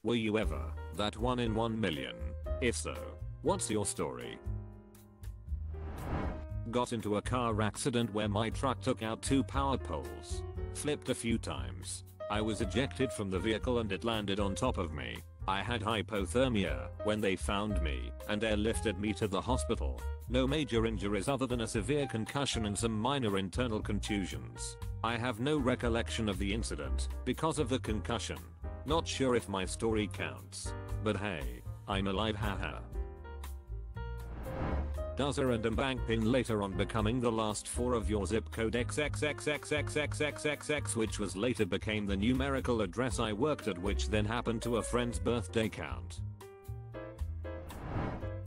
Were you ever that 1 in 1 million? If so, what's your story? Got into a car accident where my truck took out 2 power poles. Flipped a few times. I was ejected from the vehicle and it landed on top of me. I had hypothermia when they found me and airlifted me to the hospital. No major injuries other than a severe concussion and some minor internal contusions. I have no recollection of the incident because of the concussion. Not sure if my story counts. But hey, I'm alive, haha. Does a random bank pin later on becoming the last 4 of your zip code XXXXXXXXXX, which was later became the numerical address I worked at, which then happened to a friend's birthday count?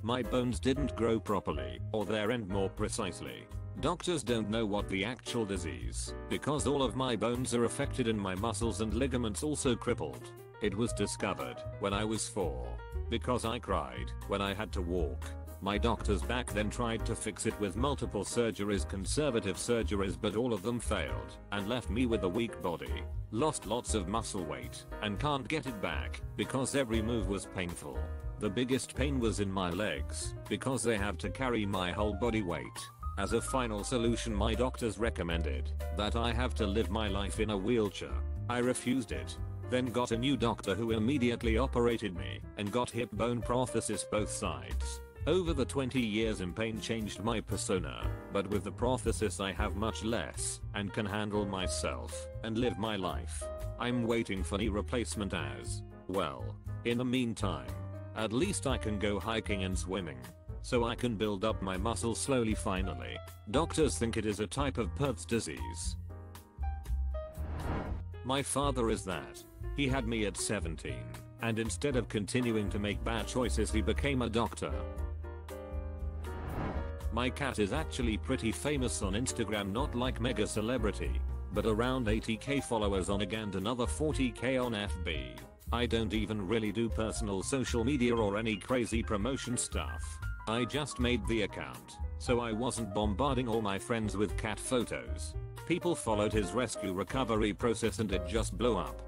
My bones didn't grow properly, or their end more precisely. Doctors don't know what the actual disease, because all of my bones are affected and my muscles and ligaments also crippled. It was discovered when I was 4. Because I cried when I had to walk. My doctors back then tried to fix it with multiple surgeries, conservative surgeries, but all of them failed and left me with a weak body. Lost lots of muscle weight and can't get it back because every move was painful. The biggest pain was in my legs because they have to carry my whole body weight. As a final solution, my doctors recommended that I have to live my life in a wheelchair. I refused it. Then got a new doctor who immediately operated me and got hip bone prosthesis both sides. Over the 20 years in pain changed my persona, but with the prosthesis I have much less and can handle myself and live my life. I'm waiting for knee replacement as well. In the meantime, at least I can go hiking and swimming. So I can build up my muscles slowly finally. Doctors think it is a type of Perthes disease. My father is that. He had me at 17, and instead of continuing to make bad choices he became a doctor. My cat is actually pretty famous on Instagram, not like mega celebrity, but around 80k followers on IG and another 40k on FB. I don't even really do personal social media or any crazy promotion stuff. I just made the account, so I wasn't bombarding all my friends with cat photos. People followed his rescue recovery process and it just blew up.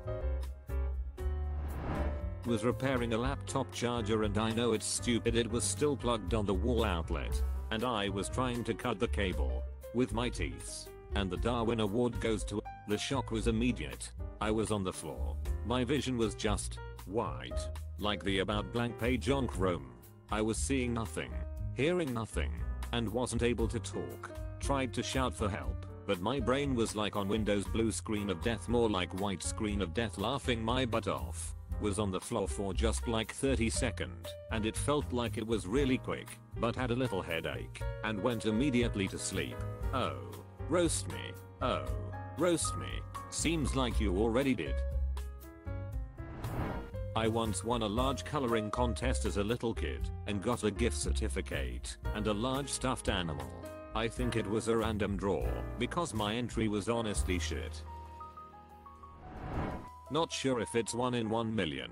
Was repairing a laptop charger and I know it's stupid, it was still plugged on the wall outlet. And I was trying to cut the cable with my teeth. And the Darwin Award goes to. The shock was immediate. I was on the floor. My vision was just white. Like the about blank page on Chrome. I was seeing nothing, hearing nothing, and wasn't able to talk. Tried to shout for help, but my brain was like on Windows blue screen of death, more like white screen of death, laughing my butt off. Was on the floor for just like 30 seconds, and it felt like it was really quick, but had a little headache, and went immediately to sleep. Oh, roast me. Oh, roast me. Seems like you already did. I once won a large coloring contest as a little kid, and got a gift certificate, and a large stuffed animal. I think it was a random draw, because my entry was honestly shit. Not sure if it's 1 in 1 million,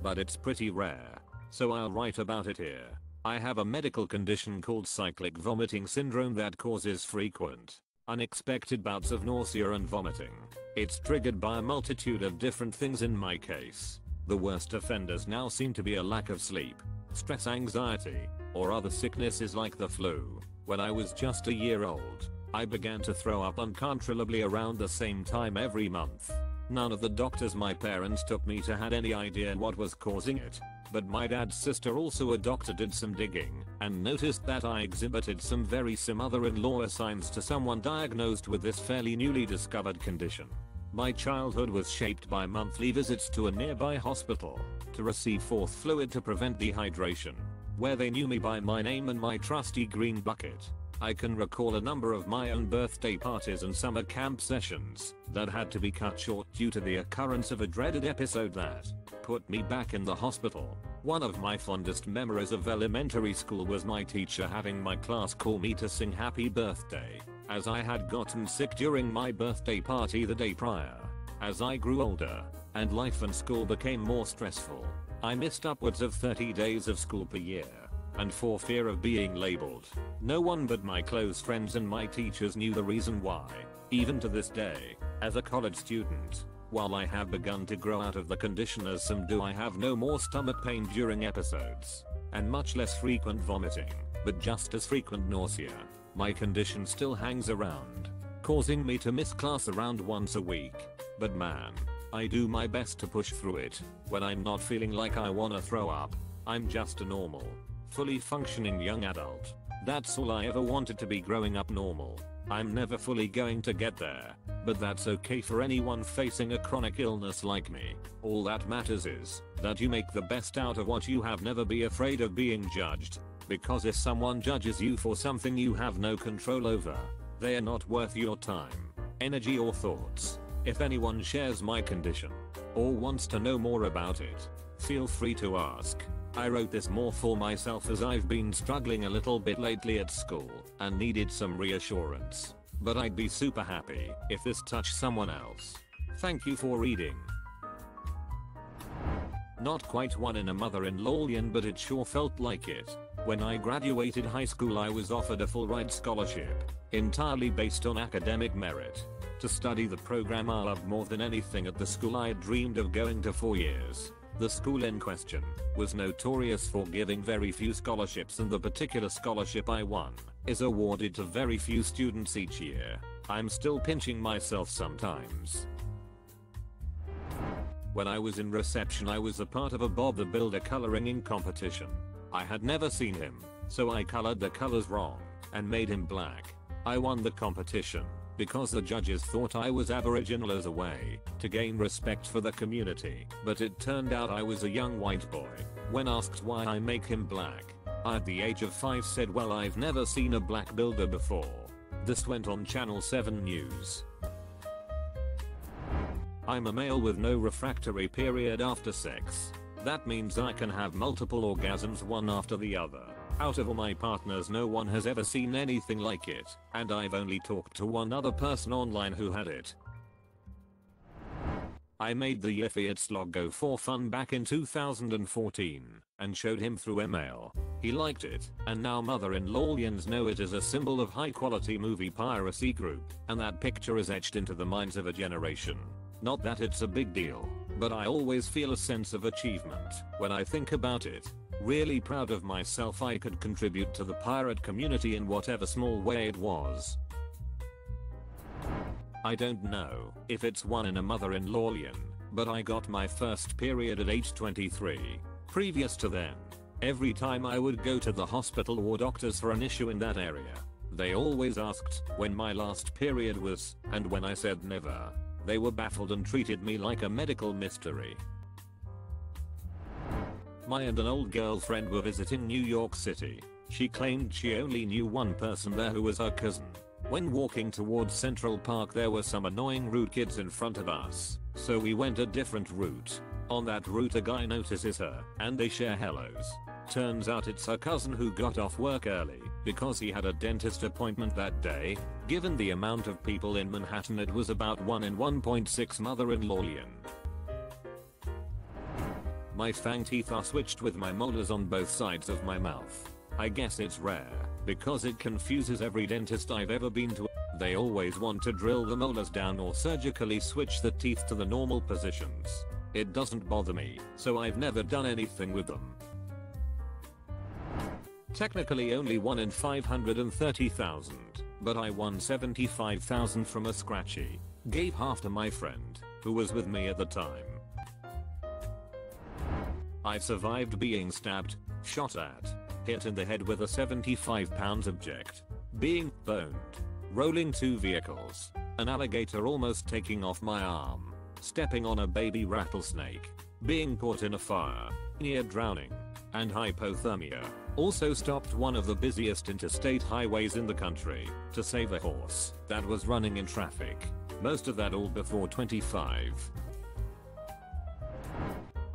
but it's pretty rare, so I'll write about it here. I have a medical condition called cyclic vomiting syndrome that causes frequent, unexpected bouts of nausea and vomiting. It's triggered by a multitude of different things. In my case, the worst offenders now seem to be a lack of sleep, stress, anxiety, or other sicknesses like the flu. When I was just a year old, I began to throw up uncontrollably around the same time every month. None of the doctors my parents took me to had any idea what was causing it, but my dad's sister, also a doctor, did some digging and noticed that I exhibited some very mother-in-law signs to someone diagnosed with this fairly newly discovered condition. My childhood was shaped by monthly visits to a nearby hospital to receive forth fluid to prevent dehydration, where they knew me by my name and my trusty green bucket. I can recall a number of my own birthday parties and summer camp sessions that had to be cut short due to the occurrence of a dreaded episode that put me back in the hospital. One of my fondest memories of elementary school was my teacher having my class call me to sing happy birthday, as I had gotten sick during my birthday party the day prior. As I grew older, and life and school became more stressful, I missed upwards of 30 days of school per year. And for fear of being labeled, no one but my close friends and my teachers knew the reason why. Even to this day, as a college student, While I have begun to grow out of the condition as some do, I have no more stomach pain during episodes, and much less frequent vomiting, but just as frequent nausea. My condition still hangs around, causing me to miss class around once a week. But man, I do my best to push through it. When I'm not feeling like I wanna throw up, I'm just a normal, fully functioning young adult. That's all I ever wanted to be growing up, normal. I'm never fully going to get there, but that's okay for anyone facing a chronic illness like me. All that matters is that you make the best out of what you have. Never be afraid of being judged, because if someone judges you for something you have no control over, they are not worth your time, energy or thoughts. If anyone shares my condition or wants to know more about it, feel free to ask. I wrote this more for myself as I've been struggling a little bit lately at school and needed some reassurance. But I'd be super happy if this touched someone else. Thank you for reading. Not quite one in a mother-in-lawian, but it sure felt like it. When I graduated high school, I was offered a full-ride scholarship, entirely based on academic merit, to study the program I loved more than anything at the school I had dreamed of going to for years. The school in question was notorious for giving very few scholarships, and the particular scholarship I won is awarded to very few students each year. I'm still pinching myself sometimes. When I was in reception, I was a part of a Bob the Builder coloring ink competition. I had never seen him, so I colored the colors wrong and made him black. I won the competition because the judges thought I was Aboriginal as a way to gain respect for the community, but it turned out I was a young white boy. When asked why I make him black, I at the age of 5 said, well, I've never seen a black builder before. This went on Channel 7 News. I'm a male with no refractory period after sex. That means I can have multiple orgasms one after the other. Out of all my partners, no one has ever seen anything like it, and I've only talked to one other person online who had it. I made the Yiffy logo for fun back in 2014 and showed him through email. He liked it, and now mother-in-lawians know it as a symbol of high-quality movie piracy group, and that picture is etched into the minds of a generation. Not that it's a big deal, but I always feel a sense of achievement when I think about it. Really proud of myself I could contribute to the pirate community in whatever small way it was. I don't know if it's one in a mother-in-lawian, but I got my first period at age 23. Previous to then, every time I would go to the hospital or doctors for an issue in that area, they always asked when my last period was, and when I said never, they were baffled and treated me like a medical mystery. My and an old girlfriend were visiting New York City. She claimed she only knew one person there who was her cousin. When walking towards Central Park, there were some annoying rude kids in front of us, so we went a different route. On that route, a guy notices her, and they share hellos. Turns out it's her cousin who got off work early because he had a dentist appointment that day. Given the amount of people in Manhattan, it was about 1 in 1.6 mother-in-lawian. My fang teeth are switched with my molars on both sides of my mouth. I guess it's rare, because it confuses every dentist I've ever been to. They always want to drill the molars down or surgically switch the teeth to the normal positions. It doesn't bother me, so I've never done anything with them. Technically only 1 in 530,000, but I won 75,000 from a scratchy. Gave half to my friend, who was with me at the time. I've survived being stabbed, shot at, hit in the head with a 75-pound object, being boned, rolling 2 vehicles, an alligator almost taking off my arm, stepping on a baby rattlesnake, being caught in a fire, near drowning, and hypothermia. Also stopped one of the busiest interstate highways in the country to save a horse that was running in traffic. Most of that all before 25.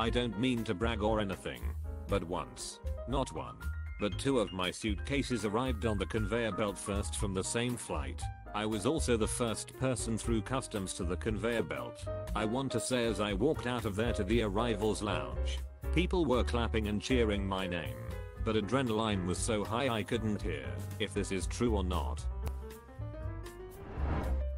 I don't mean to brag or anything, but once, not one, but 2 of my suitcases arrived on the conveyor belt first from the same flight. I was also the first person through customs to the conveyor belt. I want to say as I walked out of there to the arrivals lounge, people were clapping and cheering my name, but adrenaline was so high I couldn't hear if this is true or not.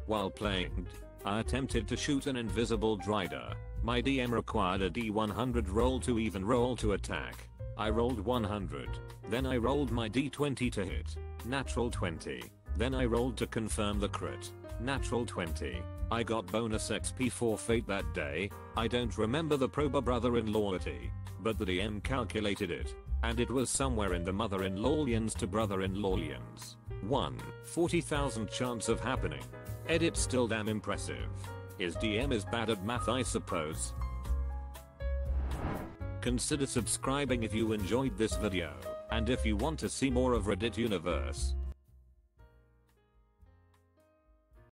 While playing I attempted to shoot an invisible Drider. My DM required a D100 roll to even roll to attack. I rolled 100. Then I rolled my D20 to hit. Natural 20. Then I rolled to confirm the crit. Natural 20. I got bonus XP for fate that day. I don't remember the proper brother-in-lawity, but the DM calculated it, and it was somewhere in the mother-in-lawians to brother-in-lawians. 1. 40,000 chance of happening. Edit still damn impressive. His DM is bad at math, I suppose. Consider subscribing if you enjoyed this video, and if you want to see more of Reddit Universe.